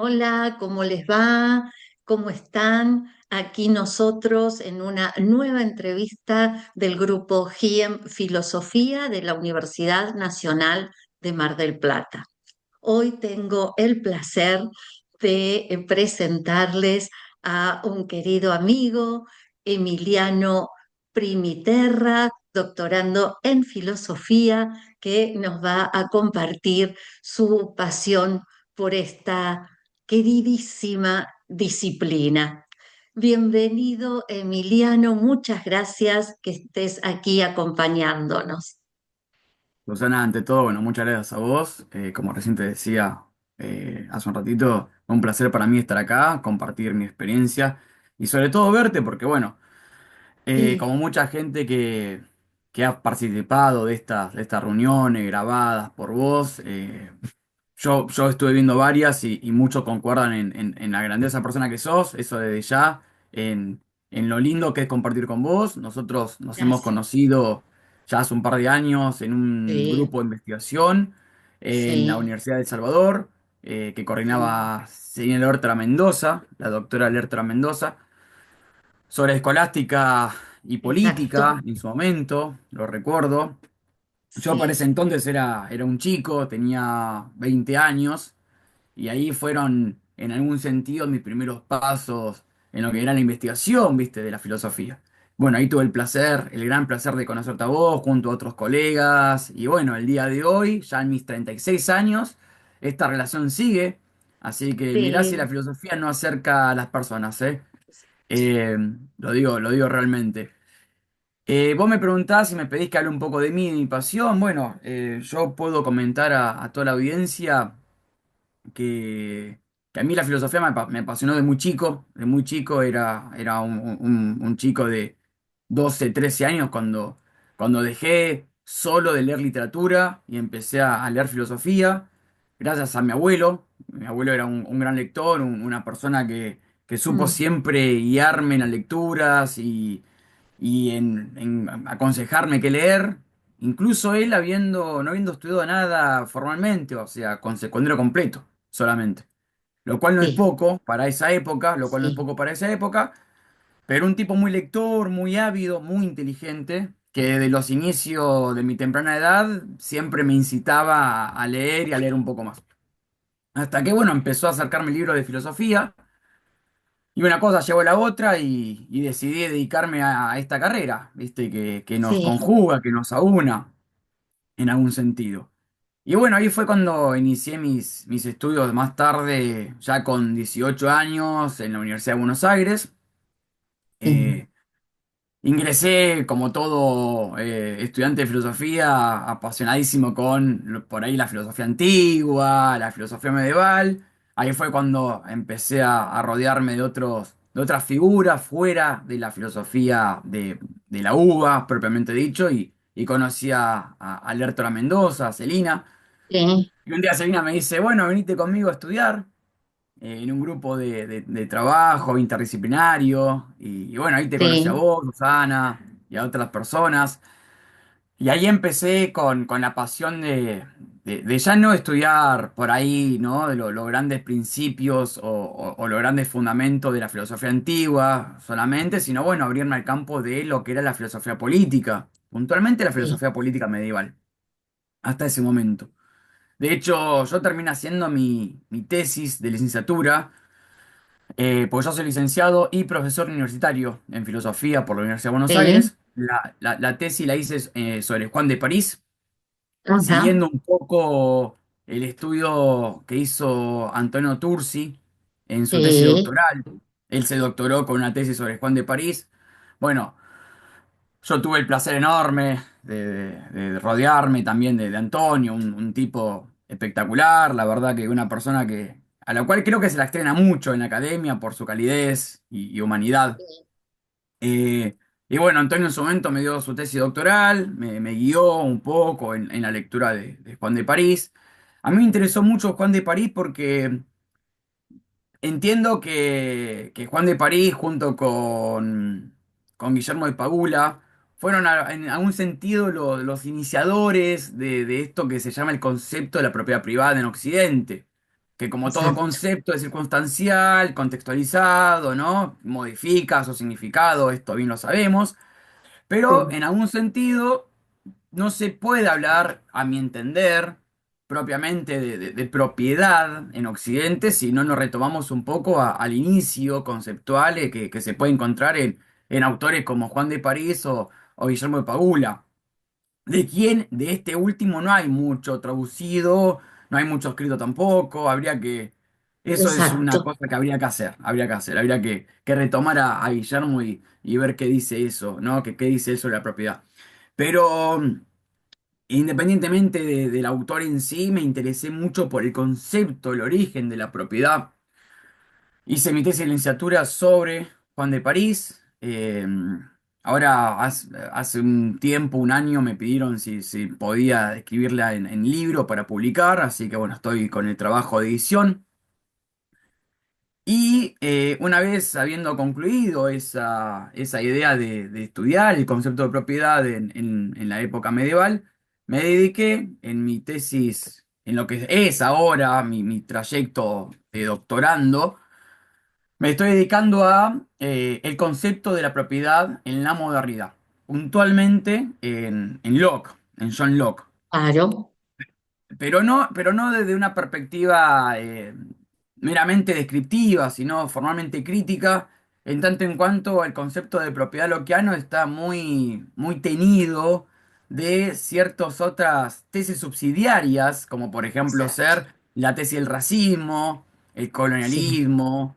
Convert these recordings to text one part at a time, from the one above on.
Hola, ¿cómo les va? ¿Cómo están? Aquí nosotros en una nueva entrevista del grupo GIEM Filosofía de la Universidad Nacional de Mar del Plata. Hoy tengo el placer de presentarles a un querido amigo, Emiliano Primiterra, doctorando en filosofía, que nos va a compartir su pasión por esta queridísima disciplina. Bienvenido, Emiliano, muchas gracias que estés aquí acompañándonos. Susana, ante todo, bueno, muchas gracias a vos. Como recién te decía hace un ratito, un placer para mí estar acá, compartir mi experiencia y sobre todo verte, porque bueno, Sí, como mucha gente que ha participado de estas reuniones grabadas por vos, yo estuve viendo varias y muchos concuerdan en la grandiosa persona que sos, eso desde ya, en lo lindo que es compartir con vos. Nosotros nos hemos gracias. conocido ya hace un par de años en un Sí, grupo de investigación en la sí, Universidad de El Salvador, que sí, coordinaba Selina Lertra Mendoza, la doctora Lertra Mendoza, sobre escolástica y exacto. política en su momento, lo recuerdo. Yo para ese Sí, entonces era un chico, tenía 20 años. Y ahí fueron, en algún sentido, mis primeros pasos en lo que era la investigación, viste, de la filosofía. Bueno, ahí tuve el placer, el gran placer de conocerte a vos junto a otros colegas. Y bueno, el día de hoy, ya en mis 36 años, esta relación sigue. Así que mirá si la sí, filosofía no acerca a las personas, ¿eh? Eh, lo digo realmente. Vos me preguntás y me pedís que hable un poco de mí, de mi pasión. Bueno, yo puedo comentar a toda la audiencia que, que a mí la filosofía me apasionó de muy chico era un chico de 12 13 años cuando dejé solo de leer literatura y empecé a leer filosofía, gracias a mi abuelo era un gran lector, una persona que supo mm, siempre guiarme en las lecturas y en aconsejarme qué leer. Incluso él no habiendo estudiado nada formalmente, o sea, con secundario completo solamente. Lo cual no es sí, poco para esa época, lo cual no es sí, poco para esa época, pero un tipo muy lector, muy ávido, muy inteligente, que de los inicios de mi temprana edad siempre me incitaba a leer y a leer un poco más. Hasta que, bueno, empezó a acercarme el libro de filosofía, y una cosa llevó a la otra y decidí dedicarme a esta carrera, ¿viste? Que nos sí, conjuga, que nos aúna en algún sentido. Y bueno, ahí fue cuando inicié mis estudios más tarde, ya con 18 años, en la Universidad de Buenos Aires. sí, Eh, Ingresé, como todo estudiante de filosofía, apasionadísimo con por ahí la filosofía antigua, la filosofía medieval. Ahí fue cuando empecé a rodearme de otras figuras fuera de la filosofía de la UBA, propiamente dicho, y conocí a Lertora Mendoza, a Celina. sí, Y un día Celina me dice, bueno, venite conmigo a estudiar en un grupo de trabajo interdisciplinario. Y bueno, ahí te conocí a sí, vos, Susana, y a otras personas. Y ahí empecé con la pasión de ya no estudiar por ahí, ¿no? De los grandes principios o los grandes fundamentos de la filosofía antigua solamente, sino bueno, abrirme al campo de lo que era la filosofía política, puntualmente la sí, filosofía política medieval, hasta ese momento. De hecho, yo terminé haciendo mi tesis de licenciatura, porque yo soy licenciado y profesor universitario en filosofía por la Universidad de Buenos sí, Aires. La tesis la hice sobre Juan de París, ajá, siguiendo un poco el estudio que hizo Antonio Tursi en su tesis sí, doctoral. Él se doctoró con una tesis sobre Juan de París. Bueno, yo tuve el placer enorme de rodearme también de Antonio, un tipo espectacular, la verdad que una persona a la cual creo que se la estrena mucho en la academia por su calidez y humanidad. Eh, y bueno, Antonio en su momento me dio su tesis doctoral, me guió un poco en la lectura de Juan de París. A mí me interesó mucho Juan de París porque entiendo que Juan de París junto con Guillermo de Pagula fueron en algún sentido los iniciadores de esto que se llama el concepto de la propiedad privada en Occidente. que como todo exacto. concepto es circunstancial, contextualizado, ¿no? Modifica su significado, esto bien lo sabemos, pero Sí, en algún sentido no se puede hablar, a mi entender, propiamente de propiedad en Occidente si no nos retomamos un poco al inicio conceptual que se puede encontrar en autores como Juan de París o Guillermo de Pagula. De quien, de este último, no hay mucho traducido, no hay mucho escrito tampoco, habría que, eso es una exacto, cosa que habría que hacer, habría que retomar a Guillermo y ver qué dice eso, ¿no? Qué dice él sobre la propiedad. Pero independientemente del autor en sí, me interesé mucho por el concepto, el origen de la propiedad. Hice mi tesis de licenciatura sobre Juan de París. Ahora, hace un tiempo, un año, me pidieron si podía escribirla en libro para publicar, así que bueno, estoy con el trabajo de edición. Y una vez habiendo concluido esa idea de estudiar el concepto de propiedad en la época medieval, me dediqué en mi tesis, en lo que es ahora mi trayecto de doctorando, me estoy dedicando a el concepto de la propiedad en la modernidad, puntualmente en Locke, en John Locke. claro, Pero no desde una perspectiva meramente descriptiva, sino formalmente crítica, en tanto en cuanto el concepto de propiedad lockeano está muy teñido de ciertas otras tesis subsidiarias, como por ejemplo exacto. ser la tesis del racismo, el Sí, colonialismo,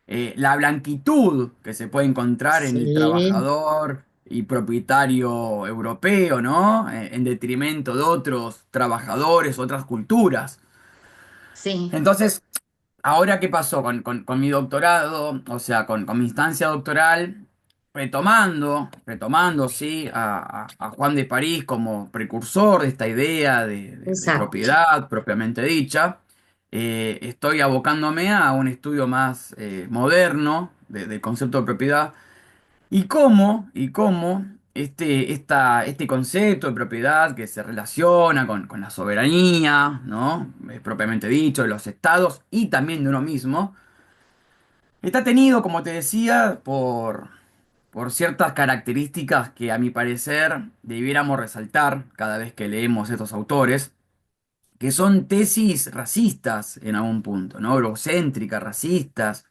la blanquitud que se puede encontrar en el sí, trabajador y propietario europeo, ¿no? En detrimento de otros trabajadores, otras culturas. sí, Entonces, ahora qué pasó con mi doctorado, o sea, con mi instancia doctoral, retomando, sí, a Juan de París como precursor de esta idea de exacto, propiedad propiamente dicha, estoy abocándome a un estudio más moderno del concepto de propiedad y cómo este concepto de propiedad que se relaciona con la soberanía, ¿no? Propiamente dicho, de los estados y también de uno mismo, está tenido, como te decía, por ciertas características que a mi parecer debiéramos resaltar cada vez que leemos estos autores, que son tesis racistas en algún punto, ¿no? Eurocéntricas, racistas,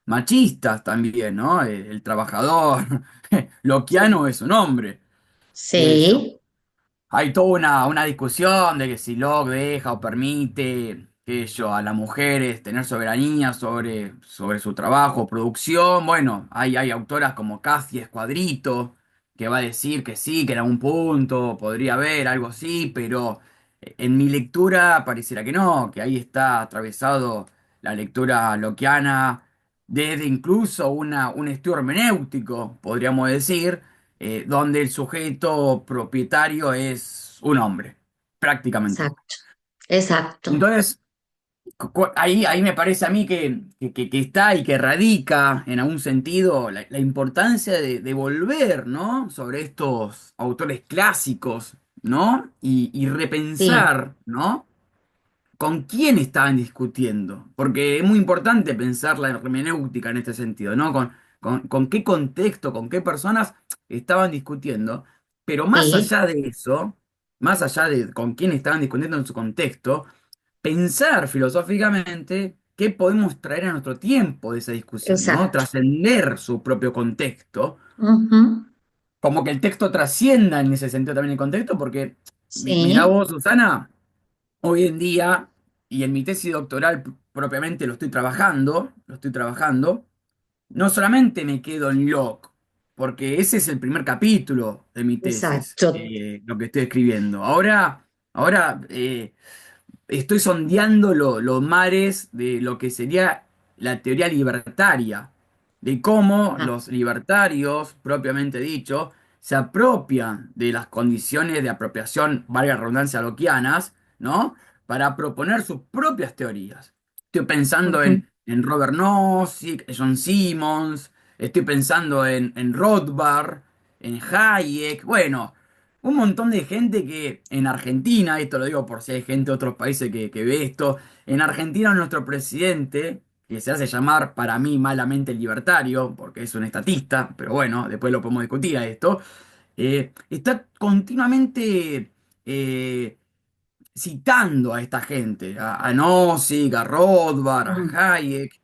machistas también, ¿no? El trabajador sí, loquiano es un hombre, qué sé yo. sí, Hay toda una discusión de que si Locke deja o permite, qué sé yo, a las mujeres tener soberanía sobre su trabajo, producción. Bueno, hay autoras como Casi Escuadrito, que va a decir que sí, que en algún punto podría haber algo así, pero en mi lectura pareciera que no, que ahí está atravesado la lectura lockeana desde incluso un estudio hermenéutico, podríamos decir donde el sujeto propietario es un hombre, prácticamente. exacto, exacto, Entonces, ahí me parece a mí que está y que radica en algún sentido la importancia de volver, ¿no? Sobre estos autores clásicos, ¿no? Y sí, repensar, ¿no? ¿Con quién estaban discutiendo? Porque es muy importante pensar la hermenéutica en este sentido, ¿no? Con qué contexto, con qué personas estaban discutiendo. Pero más sí, allá de eso, más allá de con quién estaban discutiendo en su contexto, pensar filosóficamente qué podemos traer a nuestro tiempo de esa discusión, ¿no? exacto. Trascender su propio contexto, Ujú, como que el texto trascienda en ese sentido también el contexto, porque mirá sí, vos, Susana. Hoy en día, y en mi tesis doctoral propiamente lo estoy trabajando, no solamente me quedo en Locke, porque ese es el primer capítulo de mi tesis, exacto, lo que estoy escribiendo. Ahora estoy sondeando los mares de lo que sería la teoría libertaria, de cómo ah, los libertarios, propiamente dicho, se apropian de las condiciones de apropiación, valga la redundancia, lockeanas, ¿no? Para proponer sus propias teorías. Estoy pensando ujú, en Robert Nozick, John Simmons, estoy pensando en Rothbard, en Hayek, bueno. un montón de gente que en Argentina, esto lo digo por si hay gente de otros países que ve esto, en Argentina nuestro presidente, que se hace llamar para mí malamente libertario, porque es un estatista, pero bueno, después lo podemos discutir a esto, está continuamente eh, citando a esta gente, a Nozick, a Rothbard, a Mm, Hayek.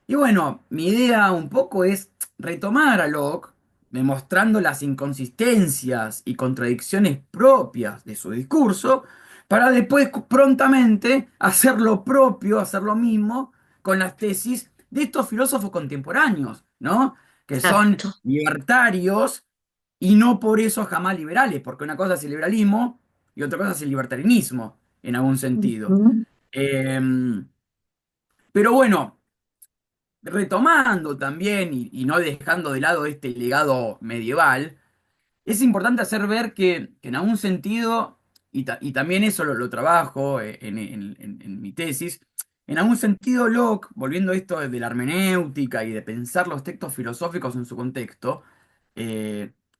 Y bueno, mi idea un poco es retomar a Locke, demostrando las inconsistencias y contradicciones propias de su discurso, para después prontamente hacer lo propio, hacer lo mismo con las tesis de estos filósofos contemporáneos, ¿no? Que son exacto. libertarios y no por eso jamás liberales, porque una cosa es el liberalismo y otra cosa es el libertarianismo, en algún sentido. Ujú. Eh, pero bueno, retomando también y no dejando de lado este legado medieval, es importante hacer ver que en algún sentido, y también eso lo trabajo en mi tesis, en algún sentido Locke, volviendo a esto de la hermenéutica y de pensar los textos filosóficos en su contexto,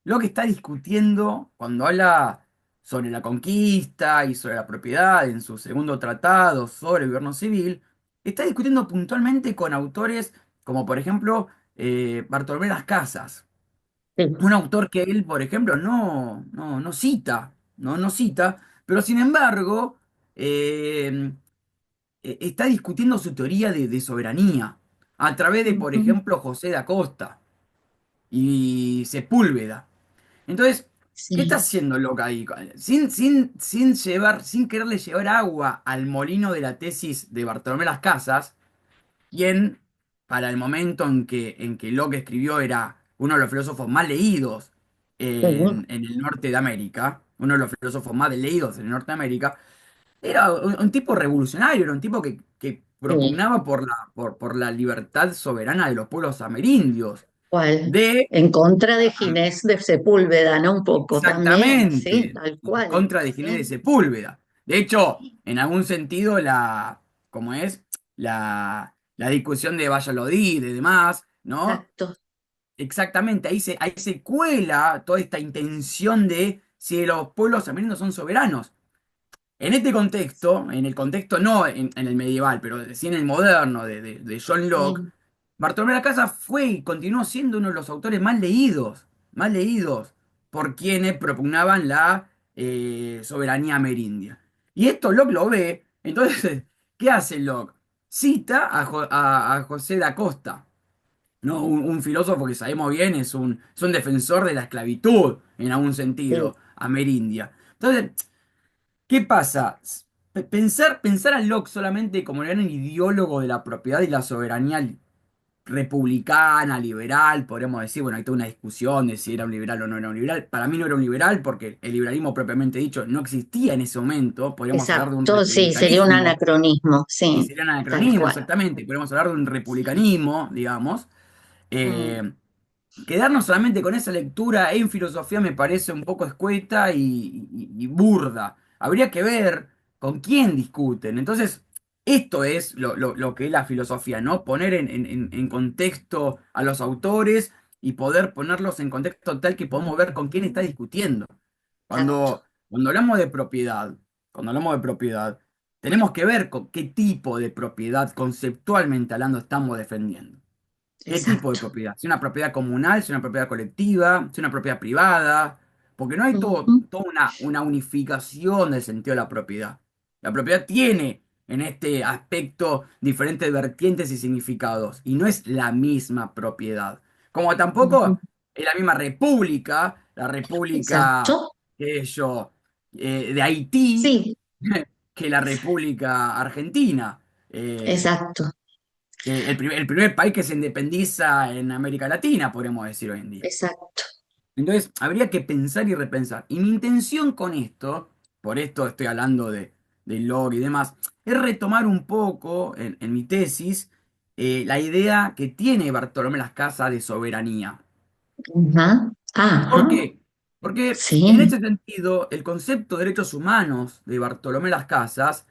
Locke está discutiendo cuando habla sobre la conquista y sobre la propiedad en su segundo tratado sobre el gobierno civil, está discutiendo puntualmente con autores como por ejemplo Bartolomé Las Casas, Sí, un autor que él, por ejemplo, no cita, no cita, pero sin embargo, está discutiendo su teoría de soberanía a través de, por ujú. ejemplo, José da Costa y Sepúlveda. Entonces, ¿qué está Sí, haciendo Locke ahí? Sin quererle llevar agua al molino de la tesis de Bartolomé Las Casas, quien para el momento en que Locke escribió era uno de los filósofos más leídos sí, en el norte de América, uno de los filósofos más leídos en el norte de América, era un tipo revolucionario, era un tipo que sí. propugnaba por la libertad soberana de los pueblos amerindios, ¿Cuál? de En contra de Ginés de Sepúlveda, ¿no? Un poco también, sí, exactamente, tal en cual. contra de Ginés de Sí, Sepúlveda. De hecho, sí, en algún sentido, como es, la discusión de Valladolid y demás, ¿no? exacto. Exactamente, ahí se cuela toda esta intención de si los pueblos amerindios son soberanos. En este contexto, en el contexto no en el medieval, pero sí en el moderno de John Locke, Sí, Bartolomé de las Casas fue y continuó siendo uno de los autores más leídos por quienes propugnaban la soberanía amerindia. Y esto Locke lo ve, entonces, ¿qué hace Locke? Cita a José da Costa, ¿no? Un filósofo que sabemos bien es un defensor de la esclavitud, en algún sí, sentido, amerindia. Entonces, ¿qué pasa? Pensar a Locke solamente como el gran ideólogo de la propiedad y la soberanía republicana, liberal, podríamos decir, bueno, hay toda una discusión de si era un liberal o no era un liberal. Para mí no era un liberal porque el liberalismo propiamente dicho no existía en ese momento. Podríamos hablar de un exacto. Sí, sería un republicanismo anacronismo, y sí, sería un tal anacronismo, cual. exactamente. Podríamos hablar de un Sí. republicanismo, digamos. Mm, Eh, Quedarnos solamente con esa lectura en filosofía me parece un poco escueta y burda. Habría que ver con quién discuten. Entonces, esto es lo que es la filosofía, ¿no? Poner en contexto a los autores y poder ponerlos en contexto tal que podamos ver con quién está discutiendo. exacto, Cuando hablamos de propiedad, tenemos que ver con qué tipo de propiedad conceptualmente hablando estamos defendiendo. ¿Qué tipo de exacto. propiedad? Si una propiedad comunal, si una propiedad colectiva, si una propiedad privada, porque no hay Ujú, toda una unificación del sentido de la propiedad. La propiedad tiene en este aspecto diferentes vertientes y significados, y no es la misma propiedad. Como tampoco ujú. es la misma república, la república, Exacto, qué sé yo, de Haití, sí, que la república argentina. Eh, exacto, que el primer país que se independiza en América Latina, podríamos decir hoy en día. exacto. Entonces, habría que pensar y repensar. Y mi intención con esto, por esto estoy hablando de Locke y demás, es retomar un poco en mi tesis la idea que tiene Bartolomé Las Casas de soberanía. Ajá, ¿Por ajá, qué? Porque en sí, ese sentido, el concepto de derechos humanos de Bartolomé Las Casas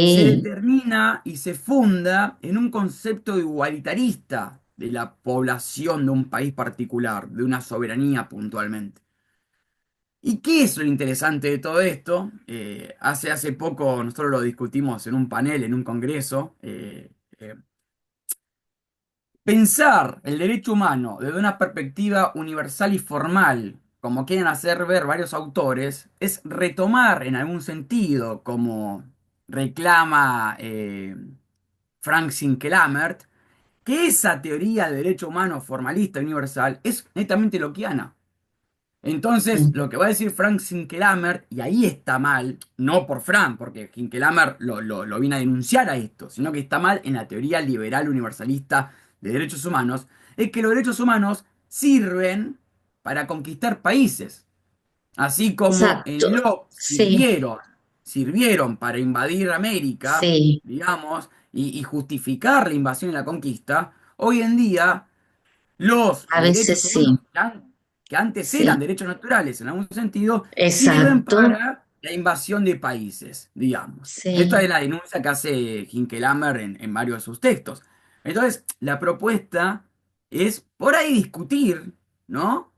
se sí, determina y se funda en un concepto igualitarista de la población de un país particular, de una soberanía puntualmente. ¿Y qué es lo interesante de todo esto? Hace poco nosotros lo discutimos en un panel, en un congreso. Pensar el derecho humano desde una perspectiva universal y formal, como quieren hacer ver varios autores, es retomar en algún sentido, como reclama Frank Sinkelammert, que esa teoría de derecho humano formalista universal es netamente lockeana. Entonces, lo que va a decir Frank Sinkelamer, y ahí está mal, no por Frank, porque Sinkelamer lo viene a denunciar a esto, sino que está mal en la teoría liberal universalista de derechos humanos, es que los derechos humanos sirven para conquistar países. Así como en Exacto. Locke Sí, sirvieron para invadir América, sí. digamos, y justificar la invasión y la conquista, hoy en día los A derechos veces humanos sí, que antes eran sí. derechos naturales en algún sentido, sirven Exacto. para la invasión de países, digamos. Esta es Sí. la denuncia que hace Hinckelammer en varios de sus textos. Entonces, la propuesta es por ahí discutir, ¿no?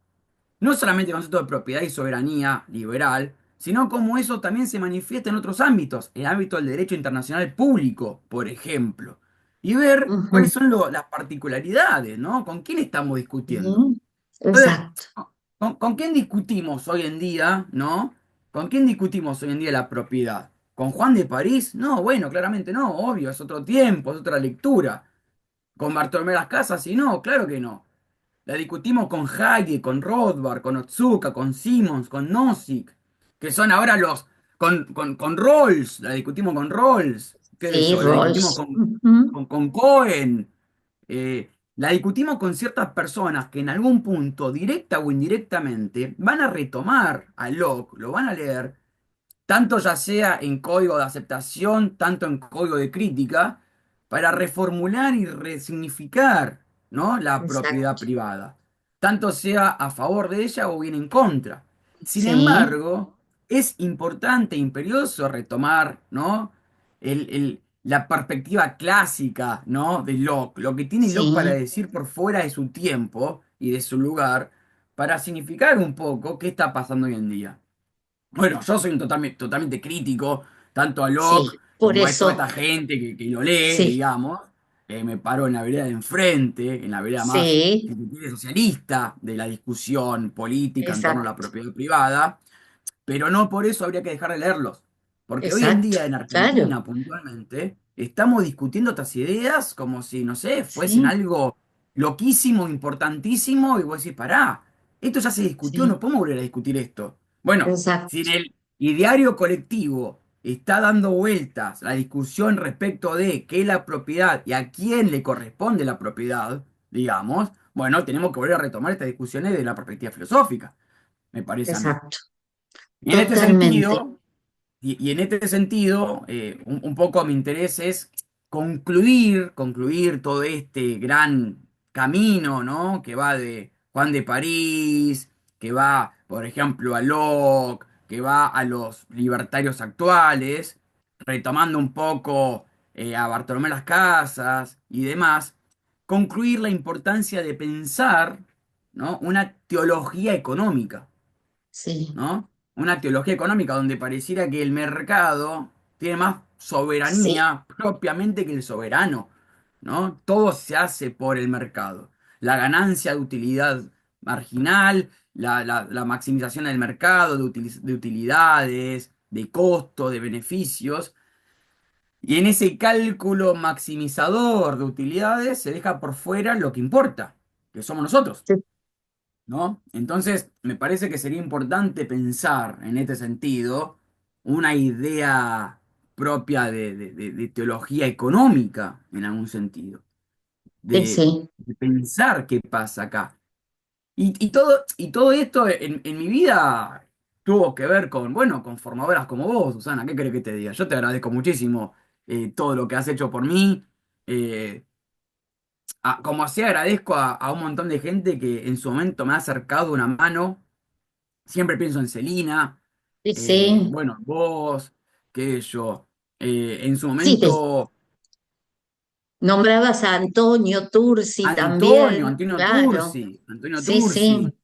No solamente el concepto de propiedad y soberanía liberal, sino cómo eso también se manifiesta en otros ámbitos, el ámbito del derecho internacional público, por ejemplo, y ver Ujú. cuáles son las particularidades, ¿no? ¿Con quién estamos discutiendo? Sí. Entonces, Exacto. ¿con quién discutimos hoy en día, ¿no? ¿Con quién discutimos hoy en día la propiedad? ¿Con Juan de París? No, bueno, claramente no, obvio, es otro tiempo, es otra lectura. ¿Con Bartolomé Las Casas? Sí, no, claro que no. La discutimos con Hayek, con Rothbard, con Otsuka, con Simmons, con Nozick, que son ahora los. Con Rawls, la discutimos con Rawls, qué sé Sí, yo, la discutimos Rawls. Ujú. con Cohen, la discutimos con ciertas personas que en algún punto, directa o indirectamente, van a retomar a Locke, lo van a leer tanto ya sea en código de aceptación, tanto en código de crítica, para reformular y resignificar, ¿no? La propiedad Exacto. privada, tanto sea a favor de ella o bien en contra. Sin Sí, embargo, es importante e imperioso retomar, ¿no? La perspectiva clásica, ¿no? De Locke, lo que tiene Locke para sí, decir por fuera de su tiempo y de su lugar, para significar un poco qué está pasando hoy en día. Bueno, yo soy un totalmente crítico, tanto a Locke sí. Por como a toda eso, esta gente que lo lee, sí, digamos. Me paro en la vereda de enfrente, en la vereda más, sí, si se quiere, socialista de la discusión política en torno a la exacto, propiedad privada, pero no por eso habría que dejar de leerlos. Porque hoy en exacto, día en claro, Argentina, puntualmente, estamos discutiendo estas ideas como si, no sé, fuesen sí, algo loquísimo, importantísimo, y vos decís, pará, esto ya se discutió, sí, no podemos volver a discutir esto. Bueno, si en exacto, el ideario colectivo está dando vueltas la discusión respecto de qué es la propiedad y a quién le corresponde la propiedad, digamos, bueno, tenemos que volver a retomar estas discusiones de la perspectiva filosófica, me parece a mí. exacto, Y en este totalmente, sentido, y en este sentido, un poco mi interés es concluir todo este gran camino, ¿no? Que va de Juan de París, que va, por ejemplo, a Locke, que va a los libertarios actuales, retomando un poco a Bartolomé Las Casas y demás, concluir la importancia de pensar, ¿no? Una teología económica, sí, ¿no? Una teología económica donde pareciera que el mercado tiene más sí, soberanía propiamente que el soberano, ¿no? Todo se hace por el mercado. La ganancia de utilidad marginal, la maximización del mercado, de utilidades, de costo, de beneficios. Y en ese cálculo maximizador de utilidades se deja por fuera lo que importa, que somos nosotros. sí, ¿No? Entonces, me parece que sería importante pensar en este sentido una idea propia de teología económica, en algún sentido, sí, de pensar qué pasa acá. Y todo esto en mi vida tuvo que ver con, bueno, con formadoras como vos, Susana, ¿qué querés que te diga? Yo te agradezco muchísimo todo lo que has hecho por mí. eh, Como así agradezco a un montón de gente que en su momento me ha acercado una mano. Siempre pienso en Celina, sí, sí, bueno, vos, qué sé yo. En su sí, momento, nombrabas a Antonio Tursi Antonio, también, Antonio claro, Tursi, Antonio sí, sí, Tursi.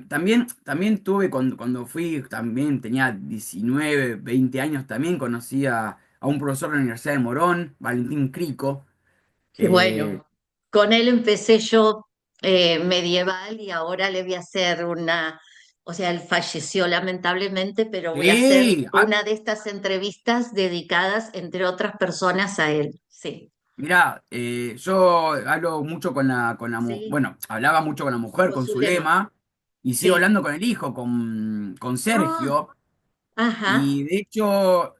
también tuve, cuando fui, también tenía 19 20 años, también conocí a un profesor de la Universidad de Morón, Valentín Crico. Y eh, bueno, con él empecé yo medieval y ahora le voy a hacer o sea, él falleció lamentablemente, pero voy a hacer sí, una de estas entrevistas dedicadas, entre otras personas, a él. Sí, mirá, yo hablo mucho sí, bueno, hablaba mucho con la mujer, con con Zulema. Zulema, y sigo Sí. hablando con el hijo, con Ah, Sergio. ajá. Y de hecho,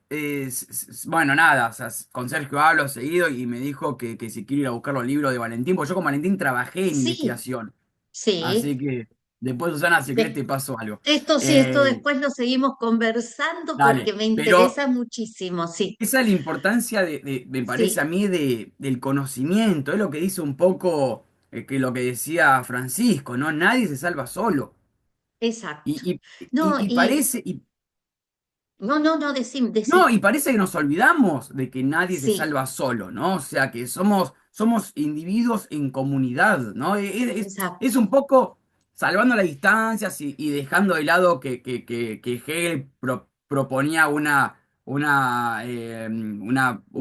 bueno, nada, o sea, con Sergio hablo seguido y me dijo que si quiero ir a buscar los libros de Valentín, porque yo con Valentín trabajé en Sí, investigación. sí. Así que después, Susana, si querés, De- te paso algo. esto sí, esto Eh, después lo seguimos conversando porque Dale, me pero interesa muchísimo. Sí, esa es la importancia me parece a sí, mí, del conocimiento. Es lo que dice un poco, que lo que decía Francisco, ¿no? Nadie se salva solo. exacto. Y, No, y parece, no, no, no, no, decí. y parece que nos olvidamos de que nadie se Sí, salva solo, ¿no? O sea, que somos individuos en comunidad, ¿no? Es un exacto. poco salvando las distancias y dejando de lado que Hegel proponía un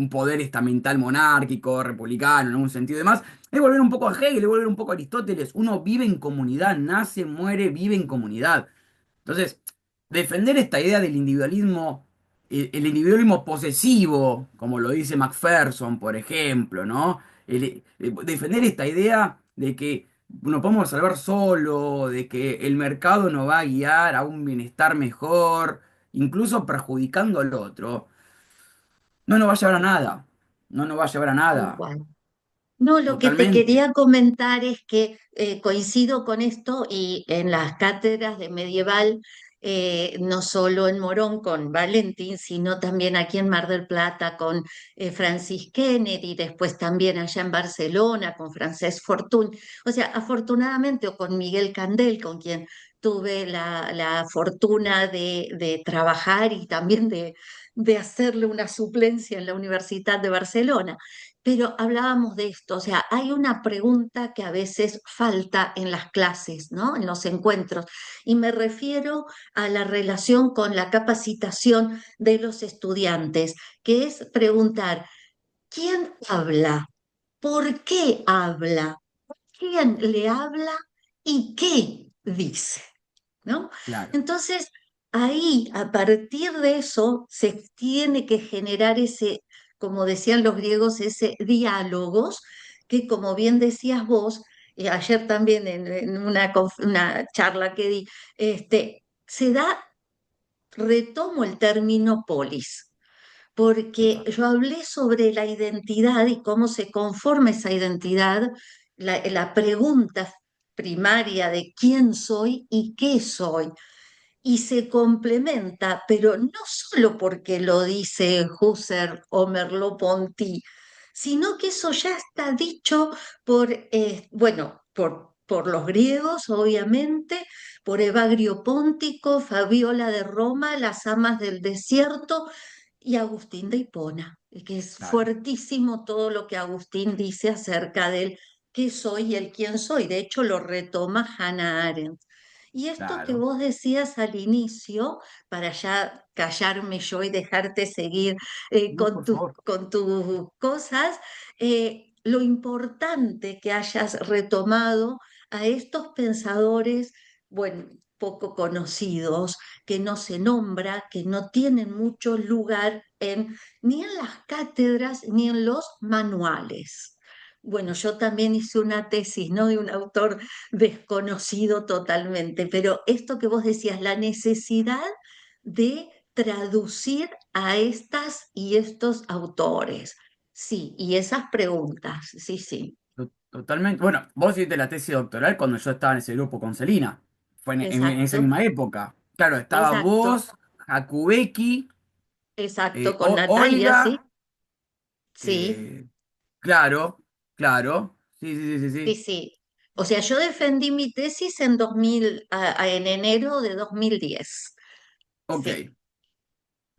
poder estamental monárquico, republicano, en un sentido y demás. Es volver un poco a Hegel, es volver un poco a Aristóteles. Uno vive en comunidad, nace, muere, vive en comunidad. Entonces, defender esta idea del individualismo, el individualismo posesivo, como lo dice Macpherson, por ejemplo, ¿no? Defender esta idea de que nos podemos salvar solo, de que el mercado nos va a guiar a un bienestar mejor, incluso perjudicando al otro, no nos va a llevar a nada. No nos va a llevar a Tal nada. cual. No, lo que te Totalmente. quería comentar es que coincido con esto y en las cátedras de medieval, no solo en Morón con Valentín, sino también aquí en Mar del Plata con Francis Kennedy, después también allá en Barcelona con Francesc Fortuny. O sea, afortunadamente, o con Miguel Candel, con quien tuve la fortuna de trabajar y también de hacerle una suplencia en la Universidad de Barcelona. Pero hablábamos de esto, o sea, hay una pregunta que a veces falta en las clases, ¿no? En los encuentros, y me refiero a la relación con la capacitación de los estudiantes, que es preguntar, ¿quién habla? ¿Por qué habla? ¿Quién le habla? ¿Y qué dice? ¿No? Claro, Entonces, ahí, a partir de eso, se tiene que generar ese, como decían los griegos, ese diálogos, que como bien decías vos, ayer también en una charla que di, se da, retomo el término polis, porque total, yo hablé sobre la identidad y cómo se conforma esa identidad, la pregunta primaria de quién soy y qué soy y se complementa, pero no solo porque lo dice Husserl o Merleau-Ponty, sino que eso ya está dicho por, bueno, por los griegos, obviamente, por Evagrio Póntico, Fabiola de Roma, las amas del desierto y Agustín de Hipona, que es claro, fuertísimo todo lo que Agustín dice acerca del qué soy y el quién soy. De hecho, lo retoma Hannah Arendt. Y esto que claro. vos decías al inicio, para ya callarme yo y dejarte seguir No, por favor. con tus cosas, lo importante que hayas retomado a estos pensadores, bueno, poco conocidos, que no se nombra, que no tienen mucho lugar ni en las cátedras ni en los manuales. Bueno, yo también hice una tesis, ¿no? De un autor desconocido totalmente, pero esto que vos decías, la necesidad de traducir a estas y estos autores. Sí, y esas preguntas, sí, sí, Totalmente. Bueno, vos hiciste la tesis doctoral cuando yo estaba en ese grupo con Celina. Fue en esa exacto, misma época. Claro, estaba exacto, vos, Jakubeki, exacto, con Natalia, sí, Olga. sí, eh, claro, claro. Sí, sí, sí, sí, sí, sí. sí. O sea, yo defendí mi tesis en 2000, en enero de 2010. Ok, Sí,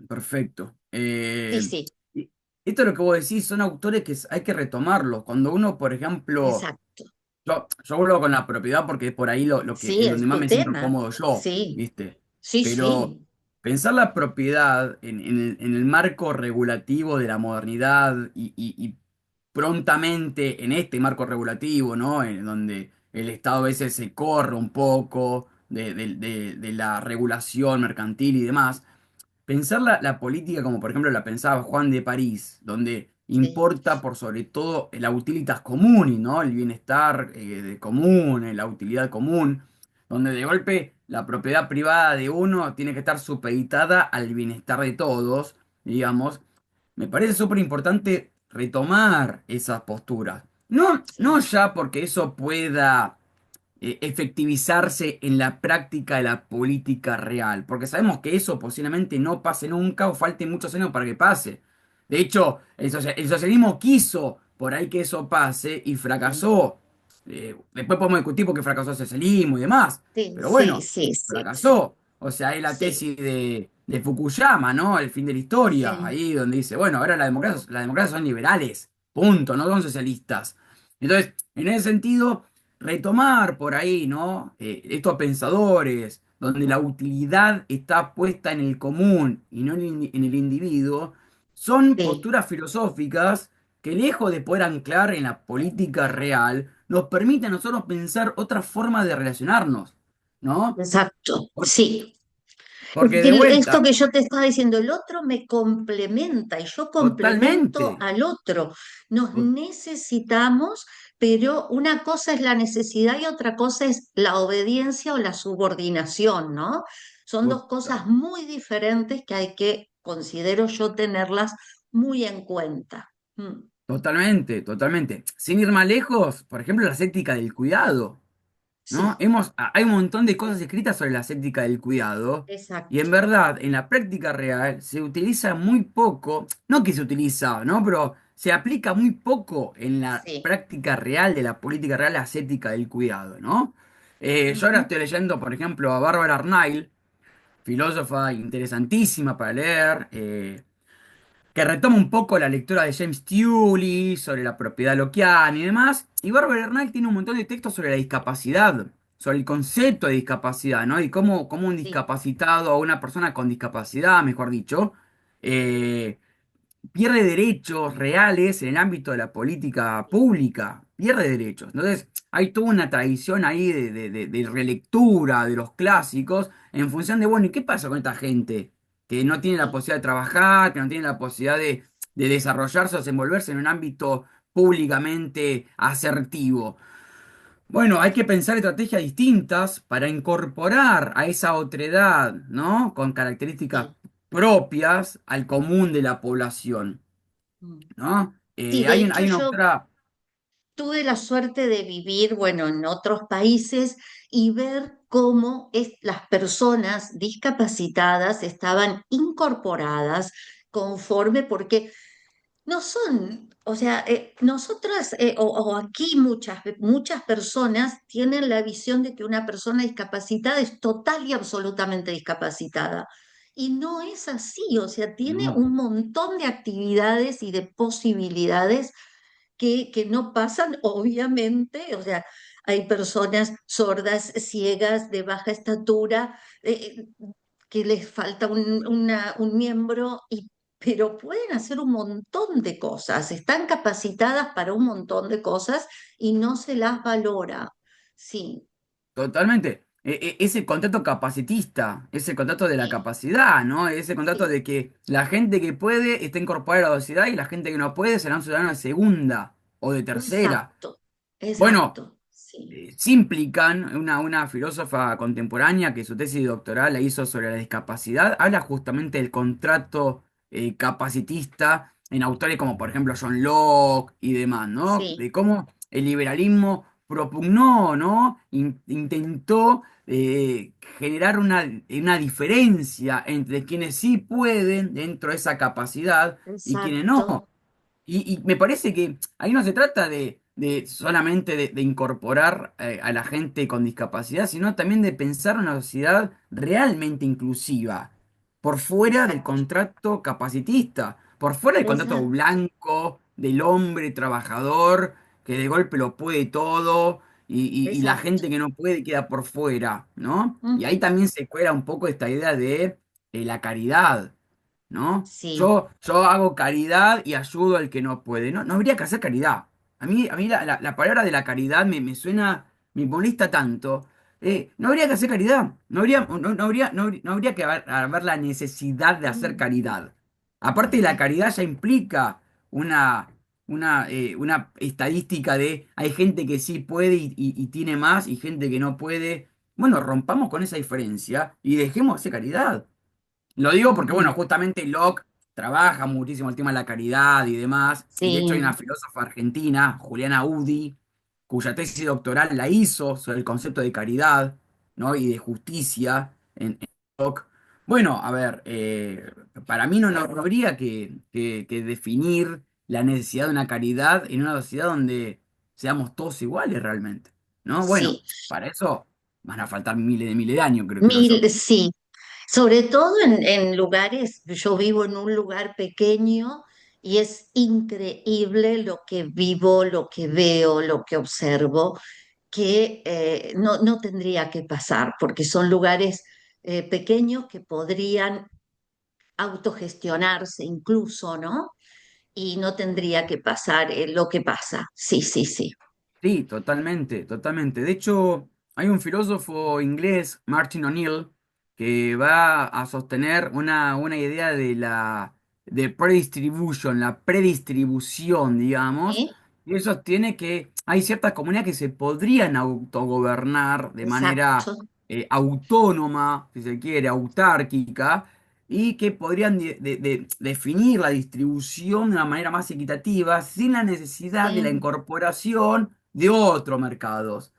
perfecto. sí, sí, Y esto es lo que vos decís, son autores que hay que retomarlos. Cuando uno, por ejemplo, exacto. yo vuelvo con la propiedad porque es por ahí lo que, Sí, en donde es más tu me siento tema. cómodo yo, Sí, ¿viste? sí, Pero sí, pensar la propiedad en el marco regulativo de la modernidad y prontamente en este marco regulativo, ¿no? En donde el Estado a veces se corre un poco de la regulación mercantil y demás. Pensar la política como por ejemplo la pensaba Juan de París, donde sí, importa por sobre todo la utilitas comuni, ¿no? El bienestar común, la utilidad común, donde de golpe la propiedad privada de uno tiene que estar supeditada al bienestar de todos, digamos. Me parece súper importante retomar esas posturas. No, no sí, ya porque eso pueda efectivizarse en la práctica de la política real, porque sabemos que eso posiblemente no pase nunca o falte muchos años para que pase. De hecho, el socialismo quiso por ahí que eso pase y sí, fracasó. Después podemos discutir por qué fracasó el socialismo y demás, sí, pero sí, bueno, sí, sí, fracasó. O sea, es la sí, tesis de Fukuyama, ¿no? El fin de la historia, sí, ahí donde dice, bueno, ahora las democracias son liberales, punto, no son socialistas. Entonces, en ese sentido retomar por ahí, ¿no? Estos pensadores, donde la utilidad está puesta en el común y no en el individuo, son sí, posturas filosóficas que lejos de poder anclar en la política real, nos permiten a nosotros pensar otra forma de relacionarnos, ¿no? exacto, Por- sí. Es Porque que de esto vuelta, que yo te estaba diciendo, el otro me complementa y yo complemento totalmente. al otro. Nos necesitamos, pero una cosa es la necesidad y otra cosa es la obediencia o la subordinación, ¿no? Son dos Total- cosas muy diferentes que hay que, considero yo, tenerlas muy en cuenta. Mm, Totalmente, totalmente. Sin ir más lejos, por ejemplo, la ética del cuidado. ¿No? sí, Hay un montón de cosas escritas sobre la ascética del cuidado y en exacto. verdad en la práctica real se utiliza muy poco, no que se utiliza, ¿no? Pero se aplica muy poco en la Sí. práctica real de la política real la ascética del cuidado, ¿no? Yo ahora Ujú, estoy leyendo, por ejemplo, a Bárbara Arnail, filósofa interesantísima para leer, que retoma un poco la lectura de James Tully sobre la propiedad lockeana y demás. Y Barbara Bernal tiene un montón de textos sobre la discapacidad, sobre el concepto de discapacidad, ¿no? Y cómo un sí, discapacitado o una persona con discapacidad, mejor dicho, eh, pierde derechos reales en el ámbito de la política pública, pierde derechos. Entonces, hay toda una tradición ahí de relectura de los clásicos en función de, bueno, ¿y qué pasa con esta gente que no tiene la sí, posibilidad de trabajar, que no tiene la posibilidad de desarrollarse o desenvolverse en un ámbito públicamente asertivo? Bueno, hay que pensar estrategias distintas para incorporar a esa otredad, ¿no? Con características sí. propias al común de la población. Mm. ¿No? Sí, de Hay hecho una yo autora, tuve la suerte de vivir, bueno, en otros países y ver cómo las personas discapacitadas estaban incorporadas conforme, porque no son, o sea, nosotras o aquí muchas personas tienen la visión de que una persona discapacitada es total y absolutamente discapacitada. Y no es así, o sea, tiene no, un montón de actividades y de posibilidades que no pasan, obviamente, o sea, hay personas sordas, ciegas, de baja estatura, que les falta un miembro, pero pueden hacer un montón de cosas, están capacitadas para un montón de cosas y no se las valora. Sí, totalmente. Ese contrato capacitista, ese contrato de la sí, capacidad, ¿no? Ese contrato sí, de que la gente que puede está incorporada a la sociedad y la gente que no puede será un ciudadano de segunda o de tercera. exacto, Bueno, exacto, sí, Simplican, una filósofa contemporánea que su tesis doctoral la hizo sobre la discapacidad, habla justamente del contrato capacitista en autores como por ejemplo John Locke y demás, ¿no? sí, De cómo el liberalismo propugnó, ¿no? Intentó generar una diferencia entre quienes sí pueden dentro de esa capacidad y quienes exacto, no. Y me parece que ahí no se trata de solamente de incorporar a la gente con discapacidad, sino también de pensar una sociedad realmente inclusiva, por fuera del exacto, contrato capacitista, por fuera del contrato exacto, blanco del hombre trabajador que de golpe lo puede todo. y la exacto. gente que no puede queda por fuera, ¿no? Y ahí Ujú. también se cuela un poco esta idea de la caridad, ¿no? Sí. Yo hago caridad y ayudo al que no puede. No, no habría que hacer caridad. A mí la palabra de la caridad me suena, me molesta tanto. No habría que hacer caridad. No habría que haber la necesidad de hacer caridad. Aparte, la Sí. caridad ya implica una, una estadística de hay gente que sí puede y tiene más y gente que no puede. Bueno, rompamos con esa diferencia y dejemos de hacer caridad. Lo digo porque, bueno, Ujú. justamente Locke trabaja muchísimo el tema de la caridad y demás. Y de hecho hay una Sí. filósofa argentina, Juliana Udi, cuya tesis doctoral la hizo sobre el concepto de caridad, ¿no? Y de justicia en Locke. Bueno, a ver, para mí no habría que definir la necesidad de una caridad en una sociedad donde seamos todos iguales realmente, ¿no? Bueno, Sí. para eso van a faltar miles de años, creo yo. Sí. Sobre todo en lugares, yo vivo en un lugar pequeño y es increíble lo que vivo, lo que veo, lo que observo, que no tendría que pasar, porque son lugares pequeños que podrían autogestionarse incluso, ¿no? Y no tendría que pasar lo que pasa. Sí, sí, sí. Sí, totalmente, totalmente. De hecho, hay un filósofo inglés, Martin O'Neill, que va a sostener una idea de predistribution, la predistribución, digamos, ¿Sí? y eso tiene que hay ciertas comunidades que se podrían autogobernar de manera Exacto. autónoma, si se quiere, autárquica, y que podrían definir la distribución de una manera más equitativa sin la necesidad de la Sí. incorporación de otros mercados.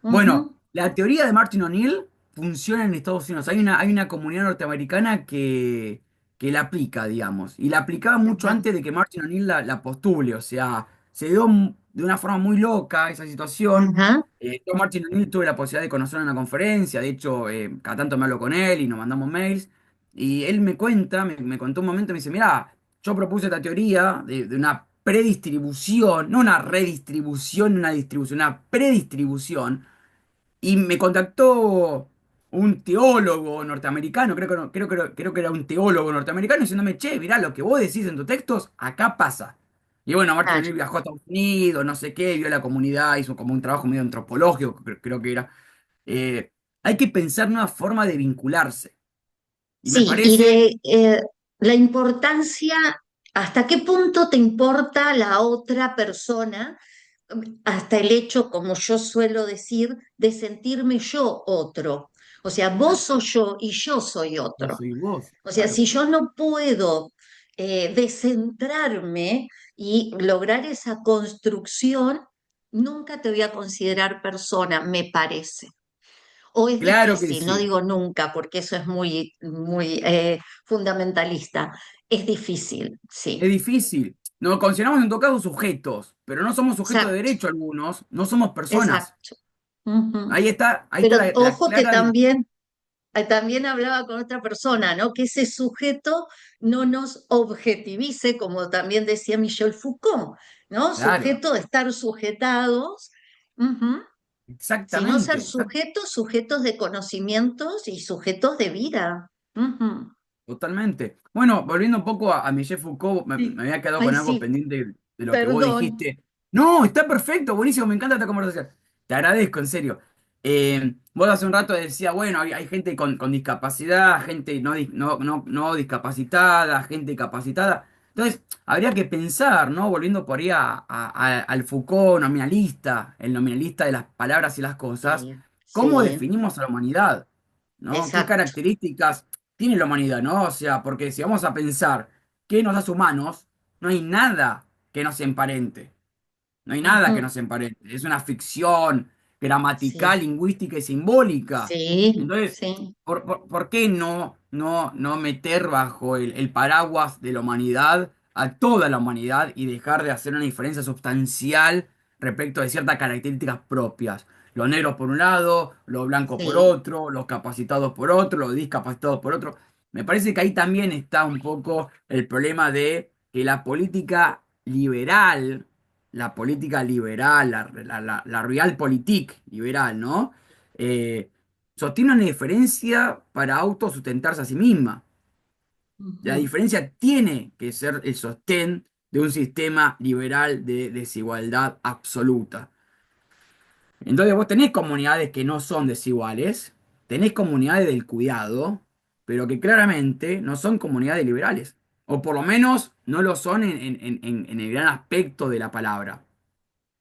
Bueno, Ujú. la teoría de Martin O'Neill funciona en Estados Unidos. Hay una comunidad norteamericana que la aplica, digamos, y la aplicaba mucho Ajá. antes de que Martin O'Neill la postule. O sea, se dio de una forma muy loca esa situación. Ajá. Yo, Martin O'Neill, tuve la posibilidad de conocerlo en una conferencia. De hecho, cada tanto me hablo con él y nos mandamos mails. Y él me cuenta, me contó un momento, me dice, mira, yo propuse esta teoría de una predistribución, no una redistribución, una distribución, una predistribución. Y me contactó un teólogo norteamericano, creo que era un teólogo norteamericano, diciéndome, che, mirá, lo que vos decís en tus textos, acá pasa. Y bueno, Martin Claro. O'Neill viajó a Estados Unidos, no sé qué, vio la comunidad, hizo como un trabajo medio antropológico, creo que era. Hay que pensar una forma de vincularse. Y me Sí, y parece, de la importancia, ¿hasta qué punto te importa la otra persona? Hasta el hecho, como yo suelo decir, de sentirme yo otro. O sea, vos sos yo y yo soy yo otro. soy vos, O sea, claro. si yo no puedo descentrarme y lograr esa construcción, nunca te voy a considerar persona, me parece. O es Claro que difícil, no sí. digo nunca, porque eso es muy, muy fundamentalista. Es difícil, Es sí. difícil. Nos consideramos en todo caso sujetos, pero no somos sujetos de Exacto, derecho algunos, no somos personas. exacto. Ujú. Ahí está Pero la ojo que clara. también hablaba con otra persona, ¿no? Que ese sujeto no nos objetivice, como también decía Michel Foucault, ¿no? Claro, Sujeto de estar sujetados, ujú, sino ser exactamente. sujetos, sujetos de conocimientos y sujetos de vida. Ujú. Totalmente. Bueno, volviendo un poco a Michel Foucault, me Sí. había quedado Ay, con algo sí, pendiente de lo que vos perdón. dijiste. No, está perfecto, buenísimo, me encanta esta conversación. Te agradezco, en serio. Vos hace un rato decías, bueno, hay gente con discapacidad, gente no discapacitada, gente capacitada. Entonces, habría que pensar, ¿no? Volviendo por ahí al Foucault nominalista, el nominalista de las palabras y las cosas, Sí, ¿cómo sí, definimos a la humanidad? ¿No? ¿Qué exacto. características tiene la humanidad, ¿no? O sea, porque si vamos a pensar qué nos hace humanos, no hay nada que nos emparente. No hay nada que Ujú. nos emparente. Es una ficción gramatical, Sí, lingüística y simbólica. sí, Entonces, sí, ¿por qué no meter bajo el paraguas de la humanidad a toda la humanidad y dejar de hacer una diferencia sustancial respecto de ciertas características propias? Los negros por un lado, los blancos por sí. otro, los capacitados por otro, los discapacitados por otro. Me parece que ahí también está un poco el problema de que la política liberal la política liberal, la realpolitik liberal, ¿no? Eh, Sostiene una diferencia para autosustentarse a sí misma. La Ujú, diferencia tiene que ser el sostén de un sistema liberal de desigualdad absoluta. Entonces vos tenés comunidades que no son desiguales, tenés comunidades del cuidado, pero que claramente no son comunidades liberales. O por lo menos no lo son en el gran aspecto de la palabra,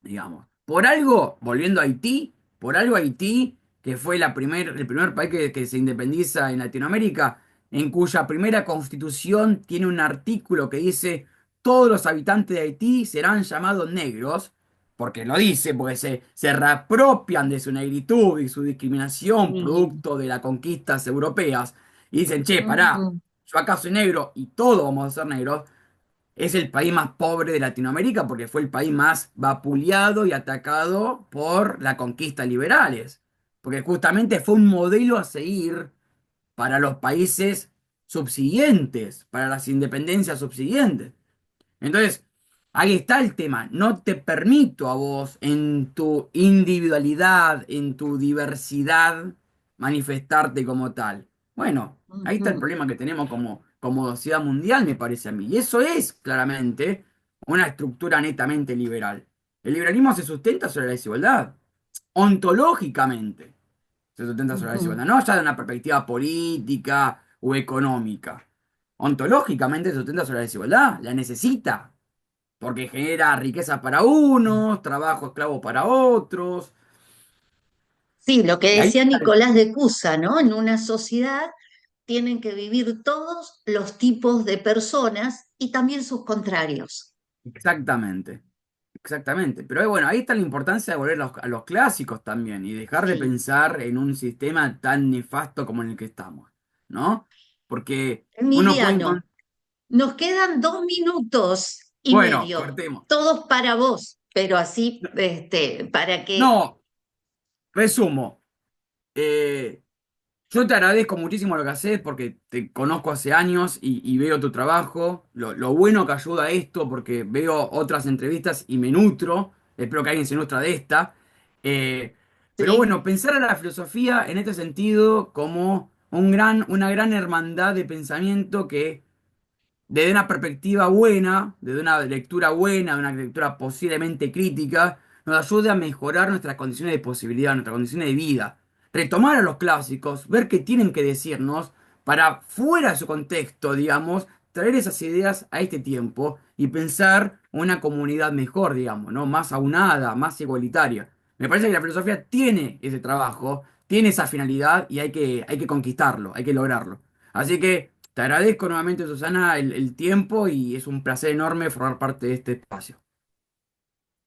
digamos. Por algo, volviendo a Haití, por algo Haití, que fue el primer país que se independiza en Latinoamérica, en cuya primera constitución tiene un artículo que dice todos los habitantes de Haití serán llamados negros, porque lo dice, porque se reapropian de su negritud y su discriminación sí, producto de las conquistas europeas, y dicen, che, pará, ujú, yo acá soy negro y todos vamos a ser negros. Es el país más pobre de Latinoamérica porque fue el país más vapuleado y atacado por la conquista liberales. Porque justamente fue un modelo a seguir para los países subsiguientes, para las independencias subsiguientes. Entonces, ahí está el tema. No te permito a vos, en tu individualidad, en tu diversidad, manifestarte como tal. Bueno, ahí está el ujú. problema que tenemos como sociedad mundial, me parece a mí. Y eso es claramente una estructura netamente liberal. El liberalismo se sustenta sobre la desigualdad, ontológicamente se sustenta sobre la Ujú. desigualdad, no ya de una perspectiva política o económica. Ontológicamente se sustenta sobre la desigualdad, la necesita porque genera riqueza para unos, trabajo esclavo para otros. Sí, lo que Y ahí decía está Nicolás de Cusa, ¿no? En una sociedad tienen que vivir todos los tipos de personas y también sus contrarios. exactamente, exactamente. Pero bueno, ahí está la importancia de volver a los clásicos también y dejar de Sí. pensar en un sistema tan nefasto como en el que estamos, ¿no? Porque uno puede Emiliano, encontrar... nos quedan 2 minutos y Bueno, medio, cortemos. todos para vos, pero así, para que, No, resumo. Eh, Yo te agradezco muchísimo lo que haces porque te conozco hace años y veo tu trabajo, lo bueno que ayuda a esto porque veo otras entrevistas y me nutro, espero que alguien se nutra de esta. Eh, pero sí, bueno, pensar a la filosofía en este sentido como una gran hermandad de pensamiento que desde una perspectiva buena, desde una lectura buena, de una lectura posiblemente crítica, nos ayude a mejorar nuestras condiciones de posibilidad, nuestras condiciones de vida. Retomar a los clásicos, ver qué tienen que decirnos para, fuera de su contexto, digamos, traer esas ideas a este tiempo y pensar una comunidad mejor, digamos, ¿no? Más aunada, más igualitaria. Me parece que la filosofía tiene ese trabajo, tiene esa finalidad y hay que conquistarlo, hay que lograrlo. Así que te agradezco nuevamente, Susana, el tiempo y es un placer enorme formar parte de este espacio.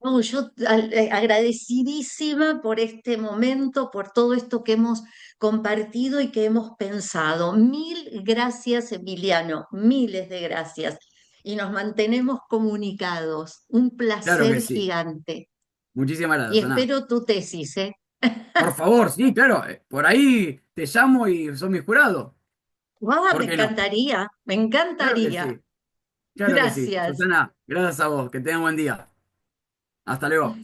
no, yo agradecidísima por este momento, por todo esto que hemos compartido y que hemos pensado. Mil gracias, Emiliano, miles de gracias. Y nos mantenemos comunicados. Un Claro que placer sí. gigante. Muchísimas gracias, Y Susana. espero tu tesis, ¿eh? Por favor, sí, claro. Por ahí te llamo y sos mi jurado. ¡Guau! ¿Por Me qué no? encantaría, me Claro que encantaría. sí. Claro que sí. Gracias. Susana, gracias a vos. Que tengan buen día. Hasta luego.